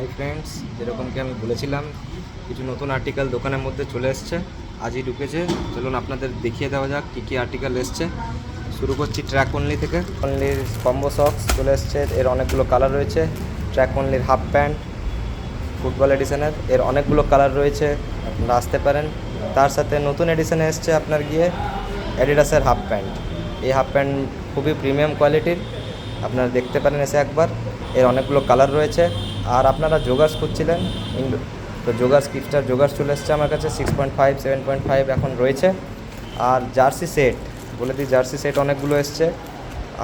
Hi friends, যেরকমকি আমি বলেছিলাম কিছু নতুন আর্টিকেল দোকানের মধ্যে চলে এসছে, আজই ঢুকেছে। চলুন আপনাদের দেখিয়ে দেওয়া যাক কী কী আর্টিকেল এসছে। শুরু করছি ট্র্যাক অনলি থেকে। অনলির কম্বো সক্স চলে এসছে, এর অনেকগুলো কালার রয়েছে। ট্র্যাক অনলির হাফ প্যান্ট ফুটবল এডিশনের, এর অনেকগুলো কালার রয়েছে, আপনারা আসতে পারেন। তার সাথে নতুন এডিশনে এসছে আপনার গিয়ে অ্যাডিডাসের হাফ প্যান্ট। এই হাফ প্যান্ট খুবই প্রিমিয়াম কোয়ালিটির, আপনারা দেখতে পারেন এসে একবার। এর অনেকগুলো কালার রয়েছে। আর আপনারা জোগার্স খুঁজছিলেন, তো জোগার্স কিপস্টার জোগার্স চলে এসছে আমার কাছে 6.5 7.5 এখন রয়েছে। আর জার্সি সেট বলে দিই, জার্সি সেট অনেকগুলো এসছে।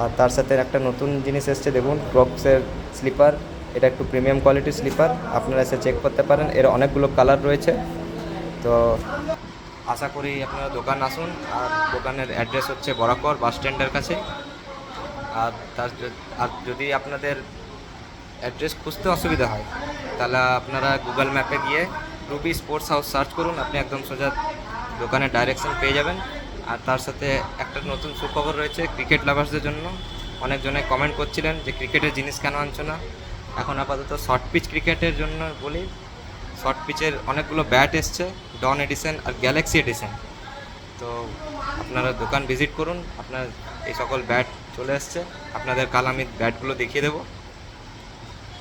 আর তার সাথে একটা নতুন জিনিস এসছে, দেখুন ক্রক্সের স্লিপার। এটা একটু প্রিমিয়াম কোয়ালিটির স্লিপার, আপনারা এসে চেক করতে পারেন। এর অনেকগুলো কালার রয়েছে। তো আশা করি আপনারা দোকান আসুন। আর দোকানের অ্যাড্রেস হচ্ছে বরাকর বাস স্ট্যান্ডের কাছে। আর যদি আপনাদের অ্যাড্রেস খুঁজতে অসুবিধা হয়, তাহলে আপনারা গুগল ম্যাপে গিয়ে রুবি স্পোর্টস হাউস সার্চ করুন, আপনি একদম সোজা দোকানের ডাইরেকশন পেয়ে যাবেন। আর তার সাথে একটা নতুন সুখবর রয়েছে ক্রিকেট লাভার্সদের জন্য। অনেকজনে কমেন্ট করছিলেন যে ক্রিকেটের জিনিস কেন আনছো না। এখন আপাতত শর্ট পিচ ক্রিকেটের জন্য বলি, শর্ট পিচের অনেকগুলো ব্যাট এসছে, ডন এডিশন আর গ্যালাক্সি এডিশন। তো আপনারা দোকান ভিজিট করুন, আপনার এই সকল ব্যাট চলে এসছে। আপনাদের কাল আমি ব্যাটগুলো দেখিয়ে দেবো।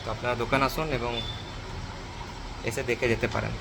তো আপনারা দোকান আসুন এবং এসে দেখে যেতে পারেন।